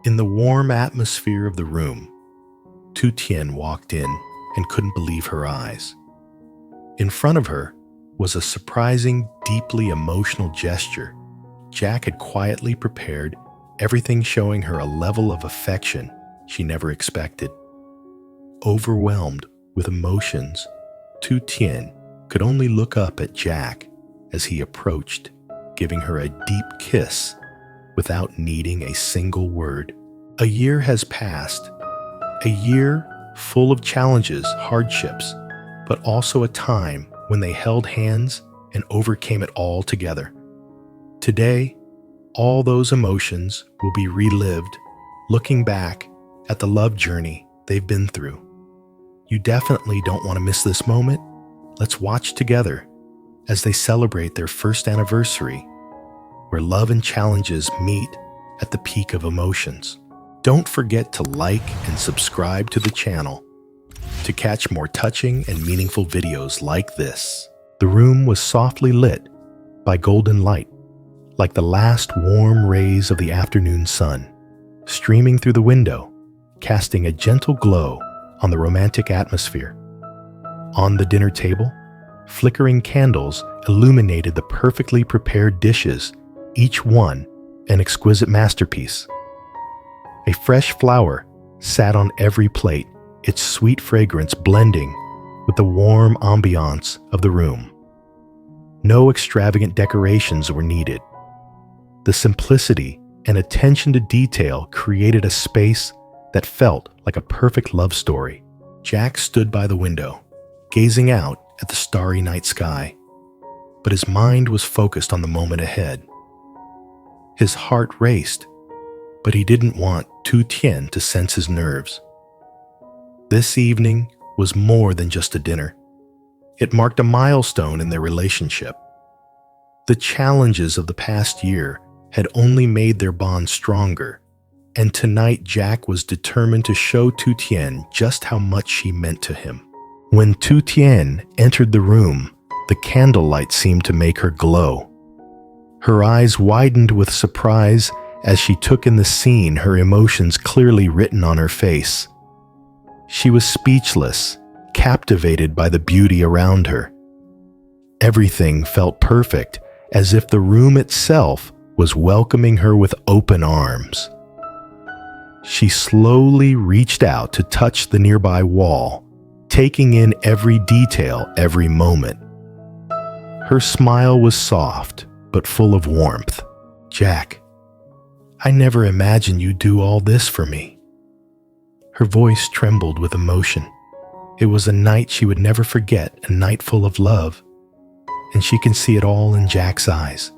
In the warm atmosphere of the room, Tu Tien walked in and couldn't believe her eyes. In front of her was a surprising, deeply emotional gesture. Jack had quietly prepared everything, showing her a level of affection she never expected. Overwhelmed with emotions, Tu Tien could only look up at Jack as he approached, giving her a deep kiss without needing a single word. A year has passed, a year full of challenges, hardships, but also a time when they held hands and overcame it all together. Today, all those emotions will be relived, looking back at the love journey they've been through. You definitely don't want to miss this moment. Let's watch together as they celebrate their first anniversary, where love and challenges meet at the peak of emotions. Don't forget to like and subscribe to the channel to catch more touching and meaningful videos like this. The room was softly lit by golden light, like the last warm rays of the afternoon sun, streaming through the window, casting a gentle glow on the romantic atmosphere. On the dinner table, flickering candles illuminated the perfectly prepared dishes, each one an exquisite masterpiece. A fresh flower sat on every plate, its sweet fragrance blending with the warm ambiance of the room. No extravagant decorations were needed. The simplicity and attention to detail created a space that felt like a perfect love story. Jack stood by the window, gazing out at the starry night sky, but his mind was focused on the moment ahead. His heart raced, but he didn't want Tu Tien to sense his nerves. This evening was more than just a dinner. It marked a milestone in their relationship. The challenges of the past year had only made their bond stronger, and tonight Jack was determined to show Tu Tien just how much she meant to him. When Tu Tien entered the room, the candlelight seemed to make her glow. Her eyes widened with surprise as she took in the scene, her emotions clearly written on her face. She was speechless, captivated by the beauty around her. Everything felt perfect, as if the room itself was welcoming her with open arms. She slowly reached out to touch the nearby wall, taking in every detail, every moment. Her smile was soft, but full of warmth. "Jack, I never imagined you'd do all this for me." Her voice trembled with emotion. It was a night she would never forget, a night full of love, and she can see it all in Jack's eyes.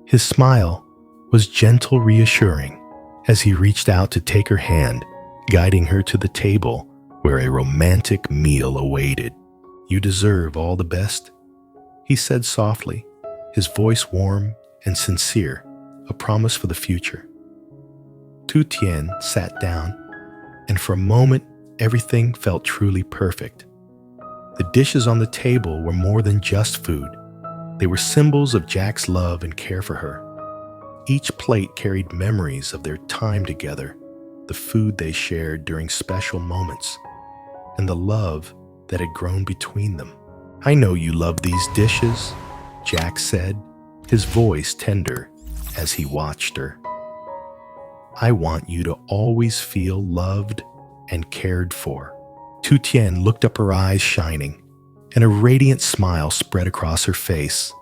His smile was gentle, reassuring, as he reached out to take her hand, guiding her to the table where a romantic meal awaited. "You deserve all the best," he said softly, his voice warm and sincere, a promise for the future. Tu Tien sat down, and for a moment, everything felt truly perfect. The dishes on the table were more than just food. They were symbols of Jack's love and care for her. Each plate carried memories of their time together, the food they shared during special moments, and the love that had grown between them. "I know you love these dishes," Jack said, his voice tender as he watched her. "I want you to always feel loved and cared for." Tu Tien looked up, her eyes shining, and a radiant smile spread across her face.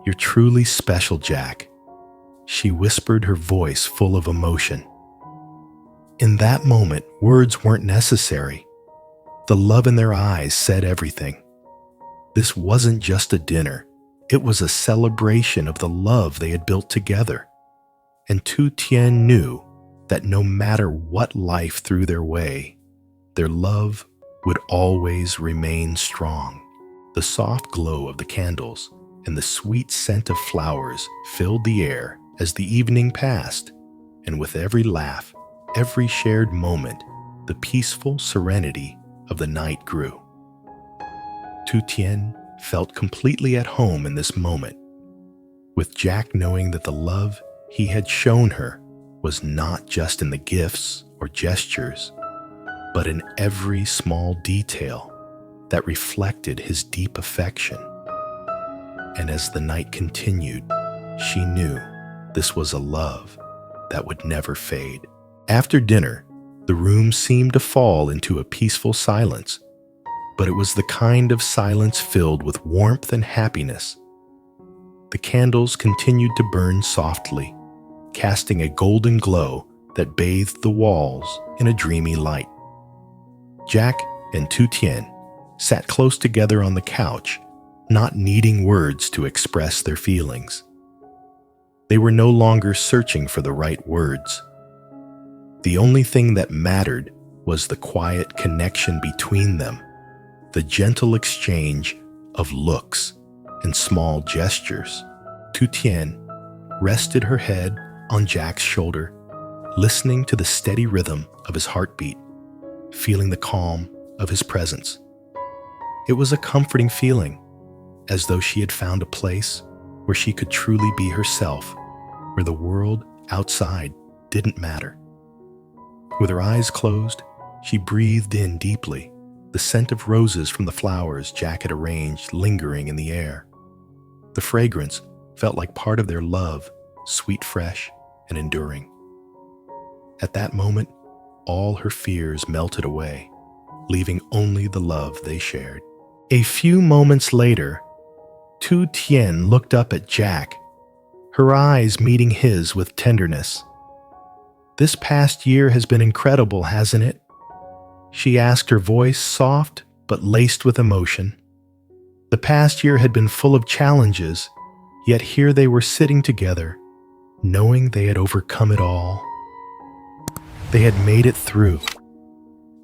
"You're truly special, Jack," she whispered, her voice full of emotion. In that moment, words weren't necessary. The love in their eyes said everything. This wasn't just a dinner. It was a celebration of the love they had built together. And Tu Tien knew that no matter what life threw their way, their love would always remain strong. The soft glow of the candles and the sweet scent of flowers filled the air as the evening passed, and with every laugh, every shared moment, the peaceful serenity of the night grew. Tu Tien felt completely at home in this moment, with Jack knowing that the love he had shown her was not just in the gifts or gestures, but in every small detail that reflected his deep affection. And as the night continued, she knew this was a love that would never fade. After dinner, the room seemed to fall into a peaceful silence, but it was the kind of silence filled with warmth and happiness. The candles continued to burn softly, casting a golden glow that bathed the walls in a dreamy light. Jack and Tu Tien sat close together on the couch, not needing words to express their feelings. They were no longer searching for the right words. The only thing that mattered was the quiet connection between them, the gentle exchange of looks and small gestures. Tu Tien rested her head on Jack's shoulder, listening to the steady rhythm of his heartbeat, feeling the calm of his presence. It was a comforting feeling, as though she had found a place where she could truly be herself, where the world outside didn't matter. With her eyes closed, she breathed in deeply, the scent of roses from the flowers Jack had arranged lingering in the air. The fragrance felt like part of their love, sweet, fresh, and enduring. At that moment, all her fears melted away, leaving only the love they shared. A few moments later, Tu Tien looked up at Jack, her eyes meeting his with tenderness. "This past year has been incredible, hasn't it?" she asked, her voice soft but laced with emotion. The past year had been full of challenges, yet here they were sitting together, knowing they had overcome it all. They had made it through,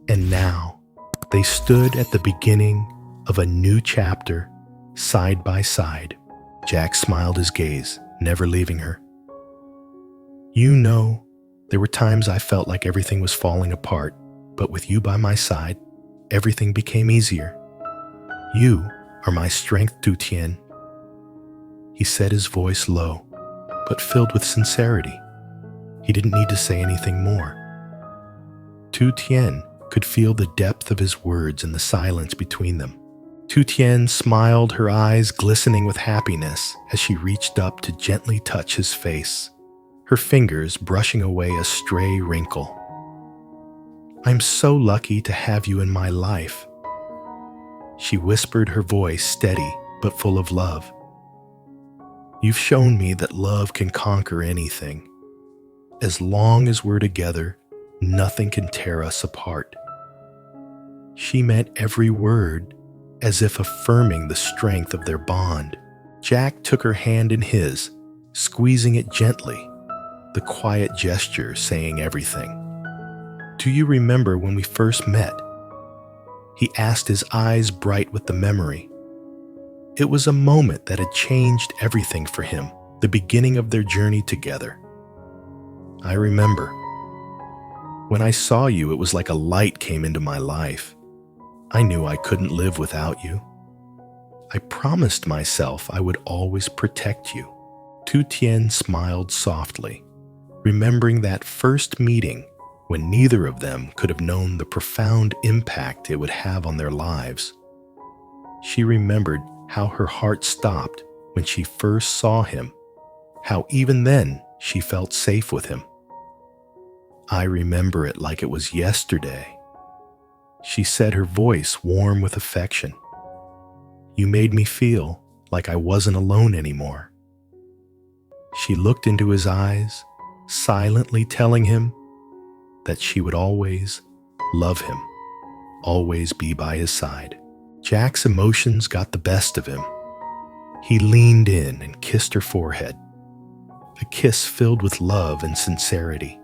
and now they stood at the beginning of a new chapter, side by side. Jack smiled his gaze, never leaving her. "You know, there were times I felt like everything was falling apart, but with you by my side, everything became easier. You are my strength, Tu Tien." He said, his voice low, but filled with sincerity. He didn't need to say anything more. Tu Tien could feel the depth of his words in the silence between them. Tu Tien smiled, her eyes glistening with happiness as she reached up to gently touch his face, her fingers brushing away a stray wrinkle. "I'm so lucky to have you in my life," she whispered, her voice steady but full of love. "You've shown me that love can conquer anything. As long as we're together, nothing can tear us apart." She meant every word, as if affirming the strength of their bond. Jack took her hand in his, squeezing it gently, the quiet gesture saying everything. "Do you remember when we first met?" he asked, his eyes bright with the memory. It was a moment that had changed everything for him, the beginning of their journey together. "I remember. When I saw you, it was like a light came into my life. I knew I couldn't live without you. I promised myself I would always protect you." Tu Tien smiled softly, remembering that first meeting when neither of them could have known the profound impact it would have on their lives. She remembered how her heart stopped when she first saw him, how even then she felt safe with him. "I remember it like it was yesterday," she said, her voice warm with affection. "You made me feel like I wasn't alone anymore." She looked into his eyes, silently telling him that she would always love him, always be by his side. Jack's emotions got the best of him. He leaned in and kissed her forehead, a kiss filled with love and sincerity.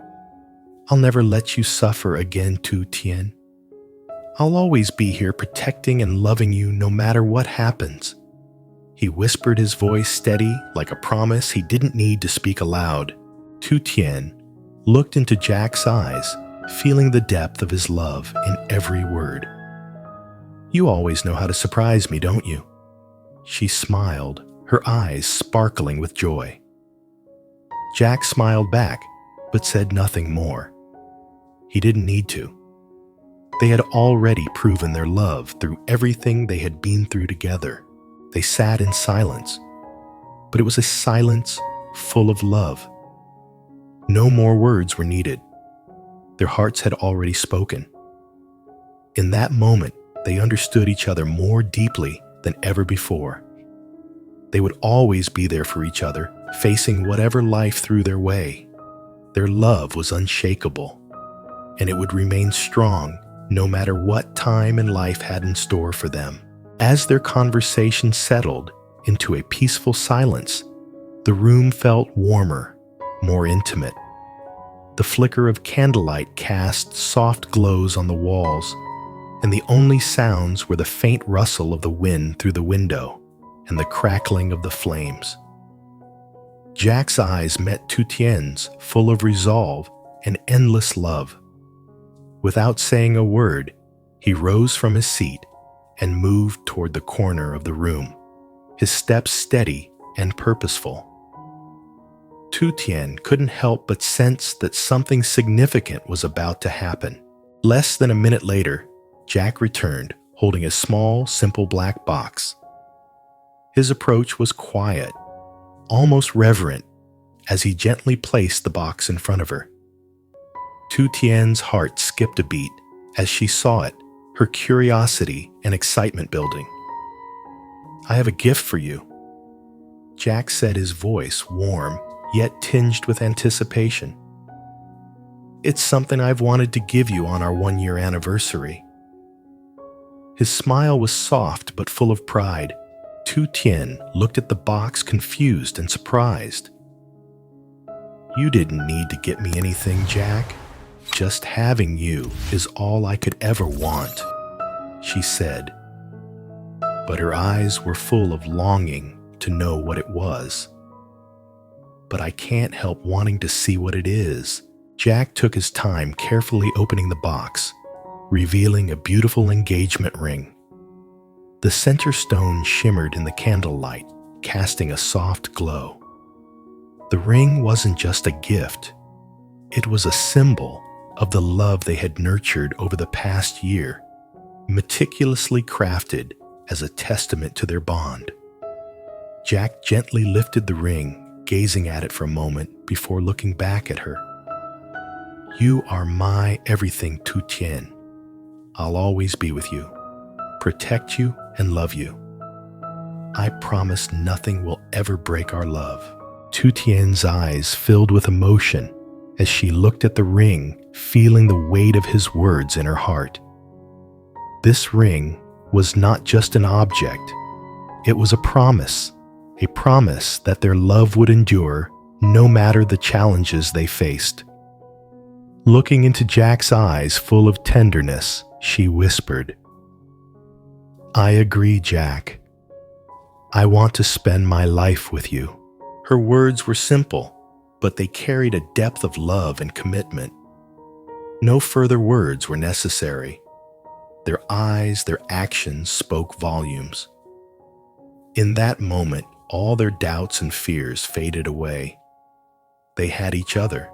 "I'll never let you suffer again, Tu Tien. I'll always be here protecting and loving you no matter what happens." He whispered, his voice steady like a promise he didn't need to speak aloud. Tu Tien looked into Jack's eyes, feeling the depth of his love in every word. "You always know how to surprise me, don't you?" She smiled, her eyes sparkling with joy. Jack smiled back, but said nothing more. He didn't need to. They had already proven their love through everything they had been through together. They sat in silence, but it was a silence full of love. No more words were needed. Their hearts had already spoken. In that moment, they understood each other more deeply than ever before. They would always be there for each other, facing whatever life threw their way. Their love was unshakable, and it would remain strong no matter what time and life had in store for them. As their conversation settled into a peaceful silence, the room felt warmer, more intimate. The flicker of candlelight cast soft glows on the walls, and the only sounds were the faint rustle of the wind through the window and the crackling of the flames. Jack's eyes met Tu Tien's, full of resolve and endless love. Without saying a word, he rose from his seat and moved toward the corner of the room, his steps steady and purposeful. Tu Tien couldn't help but sense that something significant was about to happen. Less than a minute later, Jack returned, holding a small, simple black box. His approach was quiet, almost reverent, as he gently placed the box in front of her. Tu Tien's heart skipped a beat as she saw it, her curiosity and excitement building. "I have a gift for you," Jack said, his voice warm yet tinged with anticipation. "It's something I've wanted to give you on our 1-year anniversary." His smile was soft but full of pride. Tu Tien looked at the box confused and surprised. "You didn't need to get me anything, Jack. Just having you is all I could ever want," she said. But her eyes were full of longing to know what it was. "But I can't help wanting to see what it is." Jack took his time carefully opening the box, revealing a beautiful engagement ring. The center stone shimmered in the candlelight, casting a soft glow. The ring wasn't just a gift. It was a symbol of the love they had nurtured over the past year, meticulously crafted as a testament to their bond. Jack gently lifted the ring, gazing at it for a moment before looking back at her. "You are my everything, Tu Tien. I'll always be with you, protect you, and love you. I promise nothing will ever break our love." Tu Tien's eyes filled with emotion as she looked at the ring, feeling the weight of his words in her heart. This ring was not just an object. It was a promise that their love would endure no matter the challenges they faced. Looking into Jack's eyes full of tenderness, she whispered, "I agree, Jack. I want to spend my life with you." Her words were simple, but they carried a depth of love and commitment. No further words were necessary. Their eyes, their actions spoke volumes. In that moment, all their doubts and fears faded away. They had each other,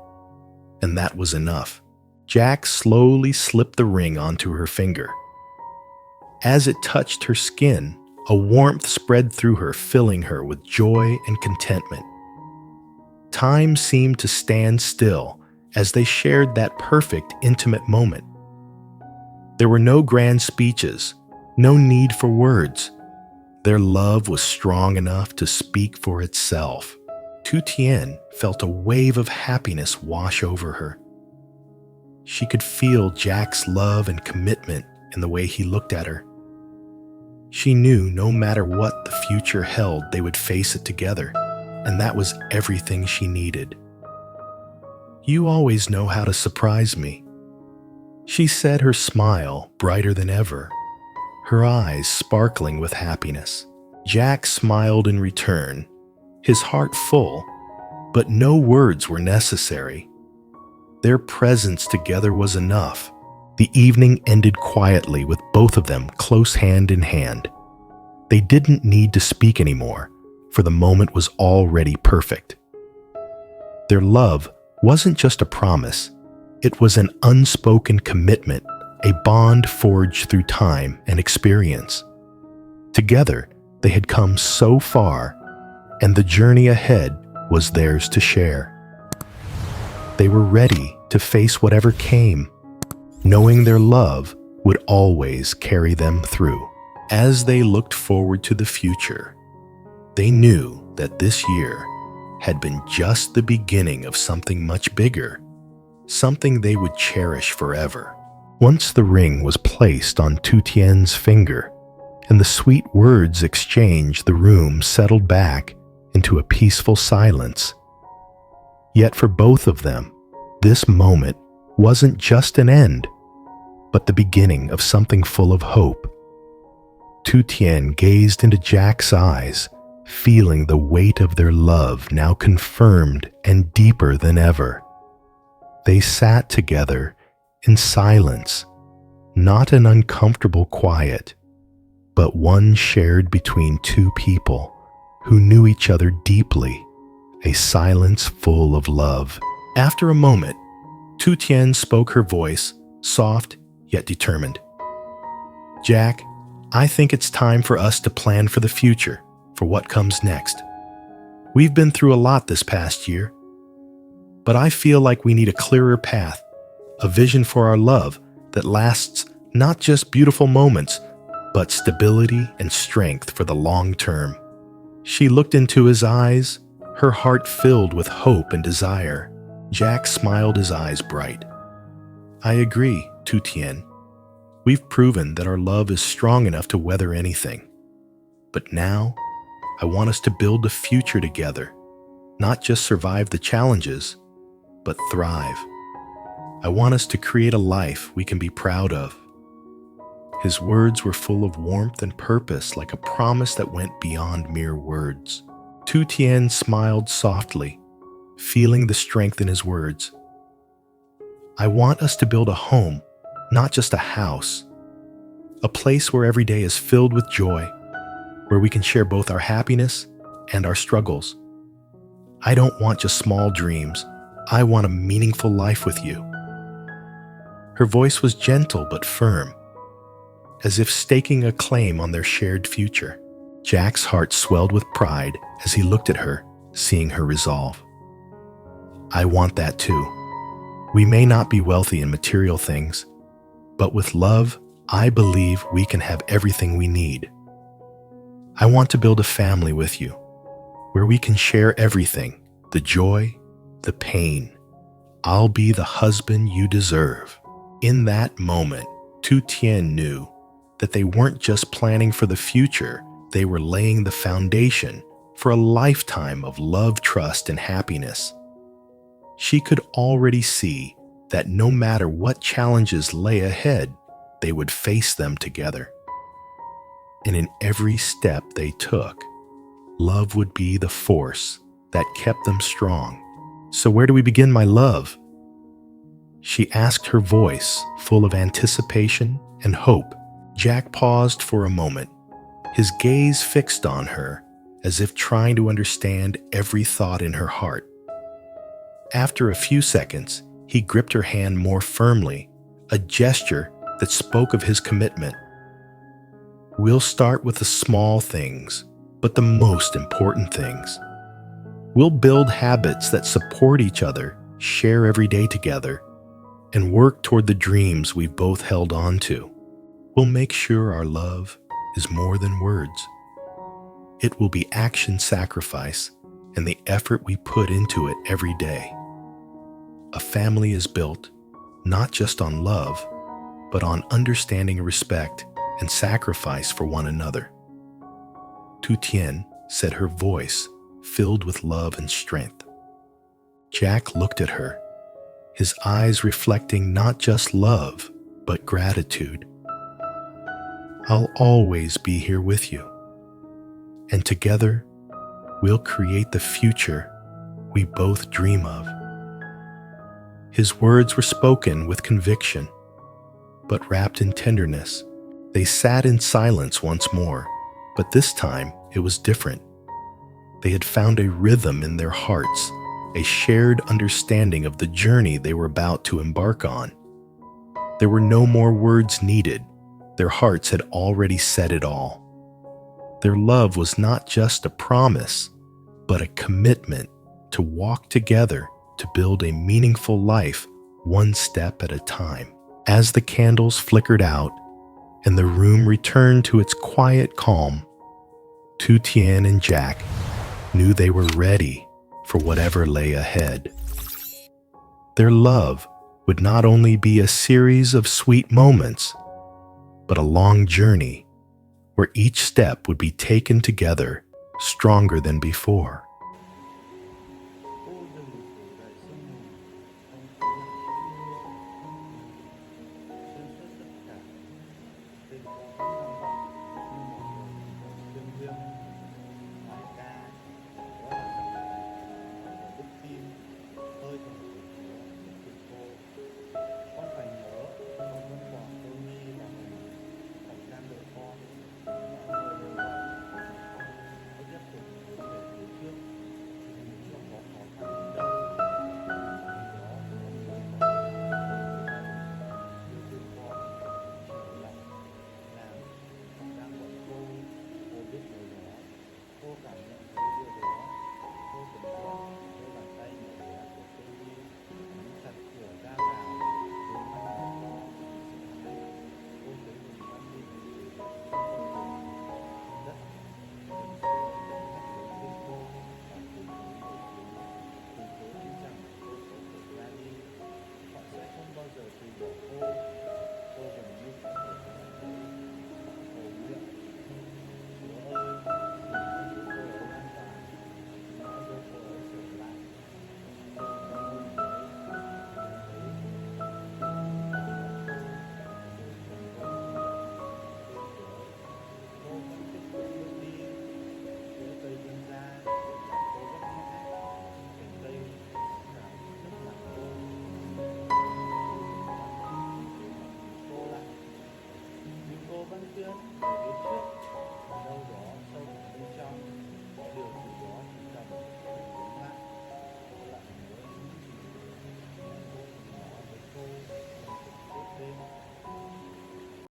and that was enough. Jack slowly slipped the ring onto her finger. As it touched her skin, a warmth spread through her, filling her with joy and contentment. Time seemed to stand still as they shared that perfect, intimate moment. There were no grand speeches, no need for words. Their love was strong enough to speak for itself. Tu Tien felt a wave of happiness wash over her. She could feel Jack's love and commitment in the way he looked at her. She knew no matter what the future held, they would face it together, and that was everything she needed. "You always know how to surprise me," she said, her smile brighter than ever, her eyes sparkling with happiness. Jack smiled in return, his heart full, but no words were necessary. Their presence together was enough. The evening ended quietly with both of them close hand in hand. They didn't need to speak anymore, for the moment was already perfect. Their love wasn't just a promise, it was an unspoken commitment, a bond forged through time and experience. Together, they had come so far, and the journey ahead was theirs to share. They were ready to face whatever came, knowing their love would always carry them through. As they looked forward to the future, they knew that this year had been just the beginning of something much bigger, something they would cherish forever. Once the ring was placed on Tu Tien's finger and the sweet words exchanged, the room settled back into a peaceful silence. Yet for both of them, this moment wasn't just an end, but the beginning of something full of hope. Tu Tien gazed into Jack's eyes, feeling the weight of their love now confirmed and deeper than ever. They sat together in silence, not an uncomfortable quiet, but one shared between two people who knew each other deeply, a silence full of love. After a moment, Tu Tien spoke, her voice soft yet determined. "Jack, I think it's time for us to plan for the future, for what comes next. We've been through a lot this past year, but I feel like we need a clearer path, a vision for our love that lasts not just beautiful moments, but stability and strength for the long term." She looked into his eyes, her heart filled with hope and desire. Jack smiled, his eyes bright. "I agree, Tu Tien. We've proven that our love is strong enough to weather anything. But now, I want us to build a future together, not just survive the challenges, but thrive. I want us to create a life we can be proud of." His words were full of warmth and purpose, like a promise that went beyond mere words. Tu Tien smiled softly, feeling the strength in his words. "I want us to build a home, not just a house. A place where every day is filled with joy, where we can share both our happiness and our struggles. I don't want just small dreams. I want a meaningful life with you." Her voice was gentle but firm, as if staking a claim on their shared future. Jack's heart swelled with pride as he looked at her, seeing her resolve. "I want that too. We may not be wealthy in material things, but with love, I believe we can have everything we need. I want to build a family with you, where we can share everything, the joy, the pain. I'll be the husband you deserve." In that moment, Tu Tien knew that they weren't just planning for the future, they were laying the foundation for a lifetime of love, trust, and happiness. She could already see that no matter what challenges lay ahead, they would face them together. And in every step they took, love would be the force that kept them strong. "So where do we begin, my love?" she asked, her voice full of anticipation and hope. Jack paused for a moment, his gaze fixed on her as if trying to understand every thought in her heart. After a few seconds, he gripped her hand more firmly, a gesture that spoke of his commitment. "We'll start with the small things, but the most important things. We'll build habits that support each other, share every day together, and work toward the dreams we've both held on to. We'll make sure our love is more than words. It will be action, sacrifice, and the effort we put into it every day. A family is built not just on love, but on understanding, respect, and sacrifice for one another." Tu Tien said, her voice filled with love and strength. Jack looked at her, his eyes reflecting not just love, but gratitude. "I'll always be here with you, and together we'll create the future we both dream of." His words were spoken with conviction, but wrapped in tenderness. They sat in silence once more, but this time it was different. They had found a rhythm in their hearts, a shared understanding of the journey they were about to embark on. There were no more words needed. Their hearts had already said it all. Their love was not just a promise, but a commitment to walk together to build a meaningful life one step at a time. As the candles flickered out and the room returned to its quiet calm, Tu Tien and Jack knew they were ready for whatever lay ahead. Their love would not only be a series of sweet moments, but a long journey where each step would be taken together stronger than before.